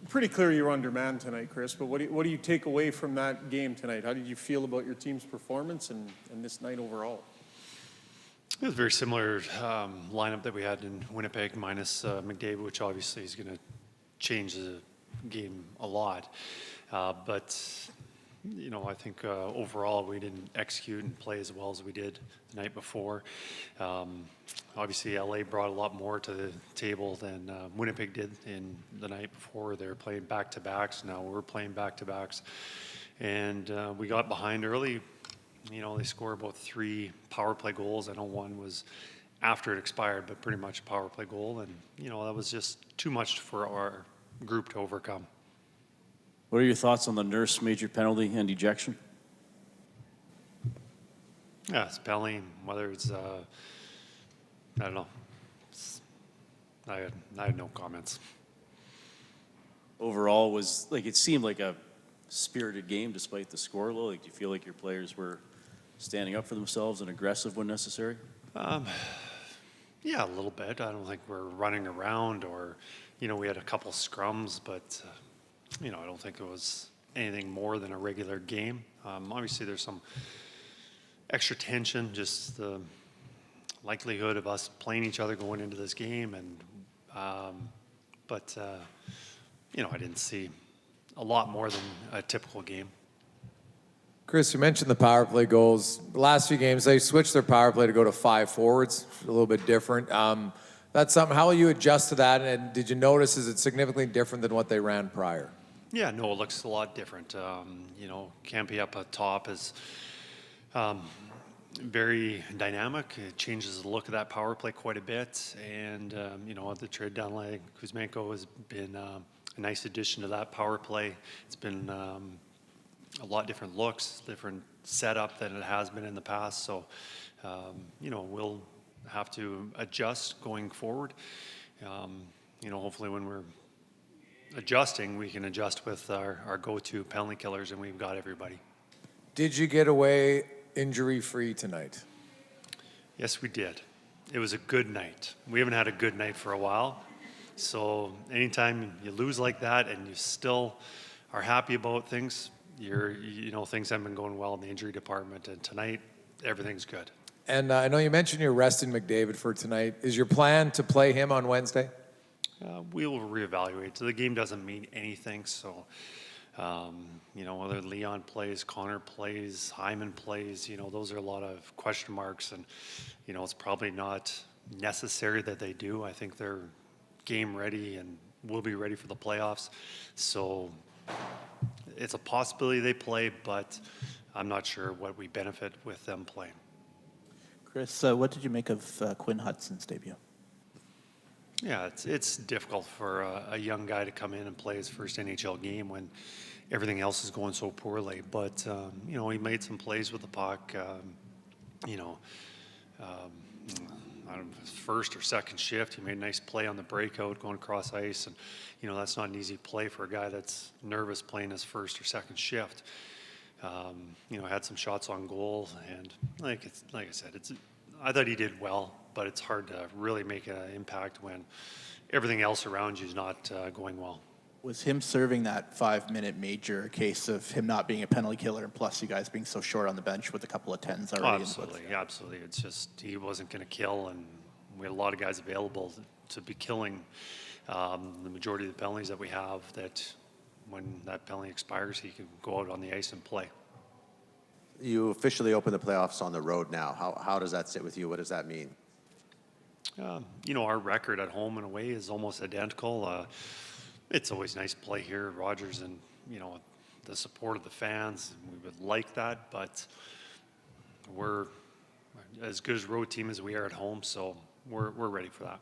Pretty clear you were undermanned tonight, Kris, but what do you take away from that game tonight? How did you feel about your team's performance and this night overall? It was a very similar lineup that we had in Winnipeg, minus McDavid, which obviously is going to change the game a lot. But I think overall we didn't execute and play as well as we did the night before. Obviously, LA brought a lot more to the table than Winnipeg did in the night before. They were playing back-to-backs. Now we're playing back-to-backs. And we got behind early. They scored about 3 power play goals. I know one was after it expired, but pretty much a power play goal. And, that was just too much for our group to overcome. What are your thoughts on the Nurse major penalty and ejection? Yeah, it's penalty. Whether it's, I don't know. I had no comments. Overall, it seemed like a spirited game despite the score. Do you feel like your players were standing up for themselves and aggressive when necessary? Yeah, a little bit. I don't think we're running around or, we had a couple scrums, but, I don't think it was anything more than a regular game. Obviously, there's some extra tension, just the likelihood of us playing each other going into this game. But I didn't see a lot more than a typical game. Kris, you mentioned the power play goals. The last few games, they switched their power play to go to 5 forwards, a little bit different. That's something, how will you adjust to that? And did you notice, is it significantly different than what they ran prior? Yeah, no, it looks a lot different. Campy up at top is very dynamic. It changes the look of that power play quite a bit. And, the trade down leg, Kuzmenko has been a nice addition to that power play. It's been a lot different looks, different setup than it has been in the past. So, we'll have to adjust going forward. Hopefully when we're adjusting, we can adjust with our go-to penalty killers, and we've got everybody. Did you get away injury-free tonight? Yes, we did. It was a good night. We haven't had a good night for a while. So anytime you lose like that and you still are happy about things, things haven't been going well in the injury department. And tonight, everything's good. And I know you mentioned you're resting McDavid for tonight. Is your plan to play him on Wednesday? We'll reevaluate. So the game doesn't mean anything. So, whether Leon plays, Connor plays, Hyman plays, those are a lot of question marks. And, it's probably not necessary that they do. I think they're game ready and will be ready for the playoffs. So it's a possibility they play, but I'm not sure what we benefit with them playing. Kris, what did you make of Quinn Hudson's debut? Yeah, it's difficult for a young guy to come in and play his first NHL game when everything else is going so poorly. But, he made some plays with the puck. I don't know, his first or second shift, he made a nice play on the breakout going across ice. And, that's not an easy play for a guy that's nervous playing his first or second shift. Had some shots on goal. And like I said, I thought he did well, but it's hard to really make an impact when everything else around you is not going well. Was him serving that 5-minute major a case of him not being a penalty killer and plus you guys being so short on the bench with a couple of 10s already? Absolutely. It's just he wasn't going to kill, and we had a lot of guys available to be killing the majority of the penalties that we have, that when that penalty expires, he can go out on the ice and play. You officially open the playoffs on the road now. How does that sit with you? What does that mean? Our record at home and away is almost identical. It's always nice to play here at Rogers, and, the support of the fans. We would like that, but we're as good as road team as we are at home, so we're ready for that.